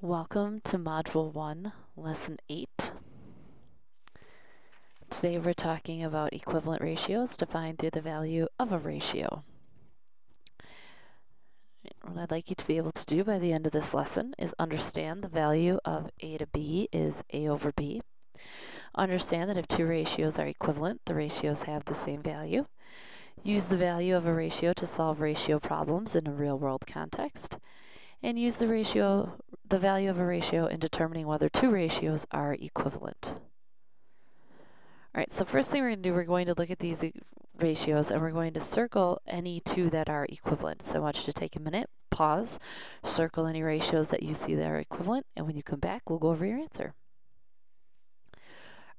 Welcome to Module 1, Lesson 8. Today we're talking about equivalent ratios defined through the value of a ratio. What I'd like you to be able to do by the end of this lesson is understand the value of A to B is A over B. Understand that if two ratios are equivalent, the ratios have the same value. Use the value of a ratio to solve ratio problems in a real-world context. And use the value of a ratio in determining whether two ratios are equivalent. Alright, so first thing we're going to do, we're going to look at these ratios and we're going to circle any two that are equivalent. So I want you to take a minute, pause, circle any ratios that you see that are equivalent, and when you come back, we'll go over your answer.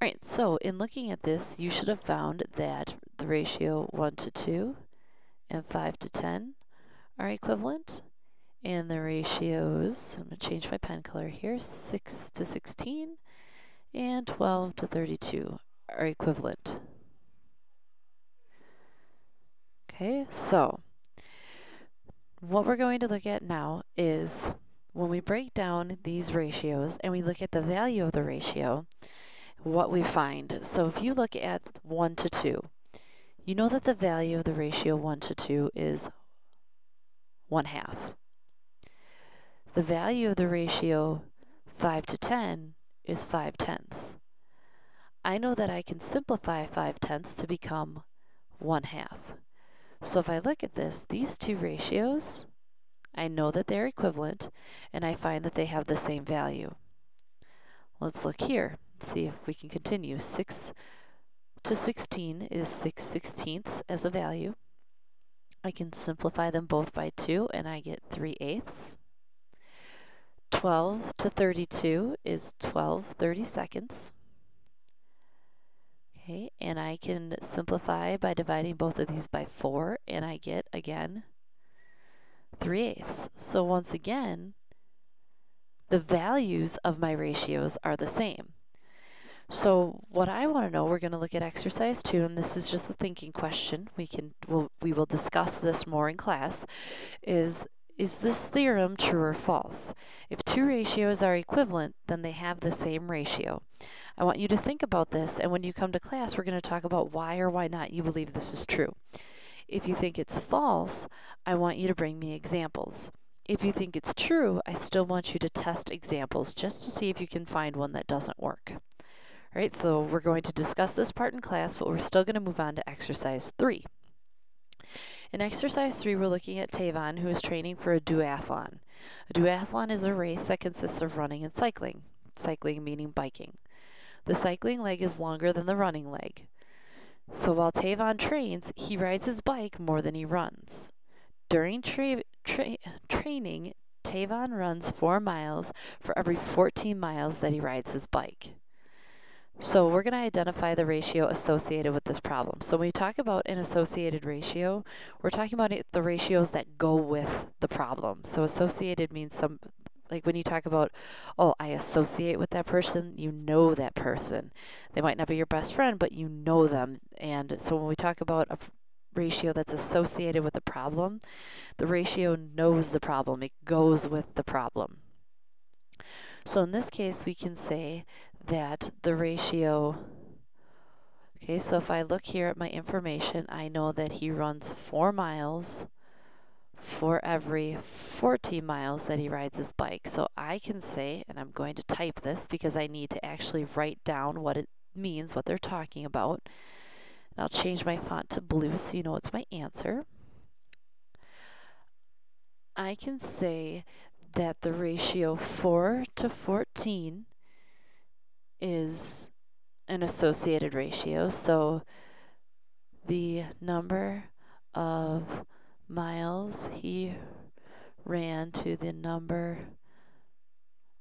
Alright, so in looking at this, you should have found that the ratio 1 to 2 and 5 to 10 are equivalent. And the ratios, I'm going to change my pen color here, 6 to 16 and 12 to 32 are equivalent. Okay, so what we're going to look at now is when we break down these ratios and we look at the value of the ratio, what we find. So if you look at 1 to 2, you know that the value of the ratio 1 to 2 is 1/2. The value of the ratio 5 to 10 is 5/10. I know that I can simplify 5/10 to become 1/2. So if I look at this, these two ratios, I know that they're equivalent, and I find that they have the same value. Let's look here, see if we can continue. 6 to 16 is 6/16 as a value. I can simplify them both by 2, and I get 3/8. 12 to 32 is 12/32. Okay, and I can simplify by dividing both of these by 4, and I get, again, 3/8. So once again, the values of my ratios are the same. So what I want to know, we're going to look at exercise 2, and this is just a thinking question. We will discuss this more in class, is this theorem true or false? If two ratios are equivalent, then they have the same ratio. I want you to think about this, and when you come to class, we're going to talk about why or why not you believe this is true. If you think it's false, I want you to bring me examples. If you think it's true, I still want you to test examples just to see if you can find one that doesn't work. All right, so we're going to discuss this part in class, but we're still going to move on to exercise 3. In exercise 3, we're looking at Tavon, who is training for a duathlon. A duathlon is a race that consists of running and cycling. Cycling meaning biking. The cycling leg is longer than the running leg. So while Tavon trains, he rides his bike more than he runs. During training, Tavon runs 4 miles for every 14 miles that he rides his bike. So we're going to identify the ratio associated with this problem. So when we talk about an associated ratio, we're talking about the ratios that go with the problem. So associated means like when you talk about, oh, I associate with that person, you know that person. They might not be your best friend, but you know them. And so when we talk about a ratio that's associated with the problem, the ratio knows the problem. It goes with the problem. So in this case, we can say that the ratio, okay, so if I look here at my information, I know that he runs 4 miles for every 14 miles that he rides his bike. So I can say, and I'm going to type this because I need to actually write down what it means, what they're talking about. And I'll change my font to blue so you know it's my answer. I can say that the ratio 4 to 14 is an associated ratio. So the number of miles he ran to the number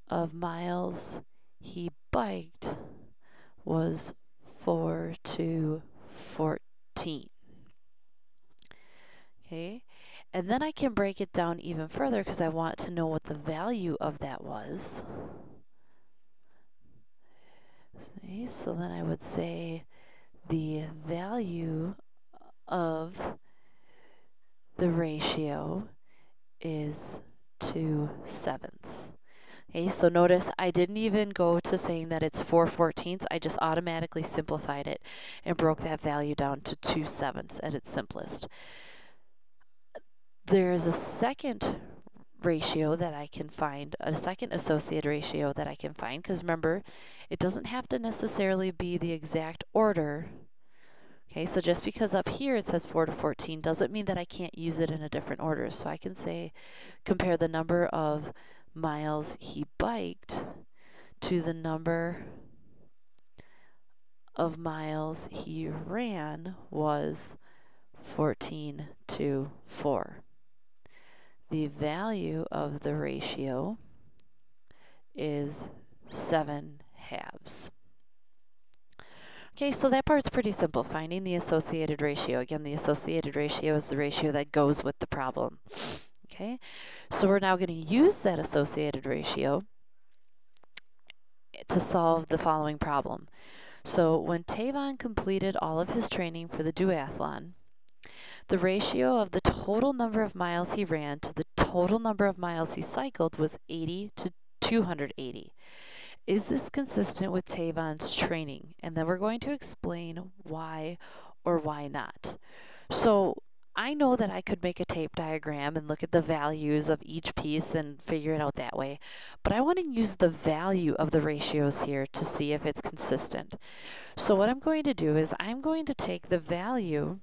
of miles he biked was 4 to 14. Okay, and then I can break it down even further because I want to know what the value of that was. See, so then I would say the value of the ratio is 2/7. Okay, so notice I didn't even go to saying that it's 4/14. I just automatically simplified it and broke that value down to 2/7 at its simplest. There is a second ratio that I can find, a second associated ratio that I can find, because remember, it doesn't have to necessarily be the exact order. Okay, so just because up here it says 4/14 doesn't mean that I can't use it in a different order. So I can say, compare the number of miles he biked to the number of miles he ran was 14/4. The value of the ratio is 7/2. Okay, so that part's pretty simple, finding the associated ratio. Again, the associated ratio is the ratio that goes with the problem. Okay, so we're now going to use that associated ratio to solve the following problem. So when Tavon completed all of his training for the duathlon, the ratio of the total number of miles he ran to the total number of miles he cycled was 80/280. Is this consistent with Tavon's training? And then we're going to explain why or why not. So I know that I could make a tape diagram and look at the values of each piece and figure it out that way, but I want to use the value of the ratios here to see if it's consistent. So what I'm going to do is I'm going to take the value.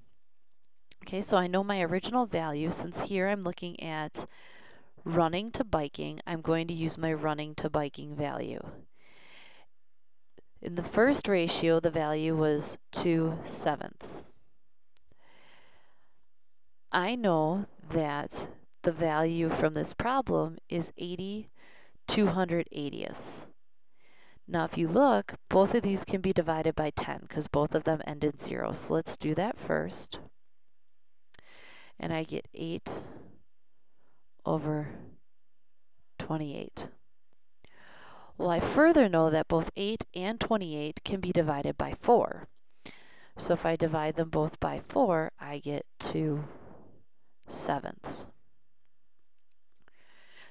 Okay, so I know my original value. Since here I'm looking at running to biking, I'm going to use my running to biking value. In the first ratio, the value was 2/7. I know that the value from this problem is 80/280. Now if you look, both of these can be divided by 10 because both of them end in 0. So let's do that first. And I get 8/28. Well, I further know that both 8 and 28 can be divided by 4. So if I divide them both by 4, I get 2/7.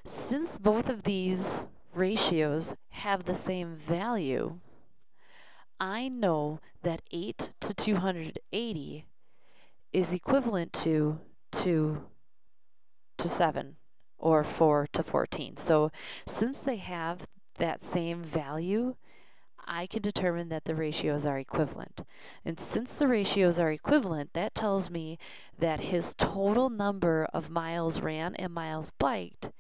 Since both of these ratios have the same value, I know that 8/280 is equivalent to 2/7 or 4/14. So since they have that same value, I can determine that the ratios are equivalent. And since the ratios are equivalent, that tells me that his total number of miles ran and miles biked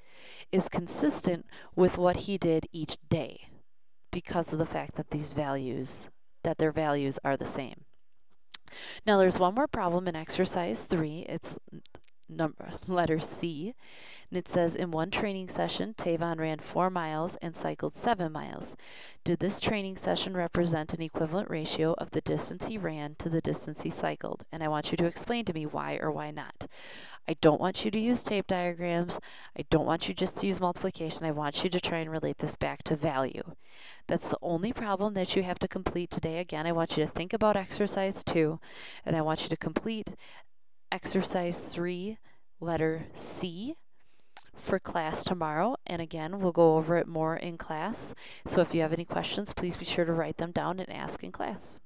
is consistent with what he did each day because of the fact that these values, that their values are the same. Now there's one more problem in exercise 3. It's letter C, and it says in one training session Tavon ran 4 miles and cycled 7 miles. Did this training session represent an equivalent ratio of the distance he ran to the distance he cycled? And I want you to explain to me why or why not. I don't want you to use tape diagrams. I don't want you just to use multiplication. I want you to try and relate this back to value. That's the only problem that you have to complete today. Again, I want you to think about exercise 2, and I want you to complete exercise 3, letter C, for class tomorrow. And again, we'll go over it more in class. So if you have any questions, please be sure to write them down and ask in class.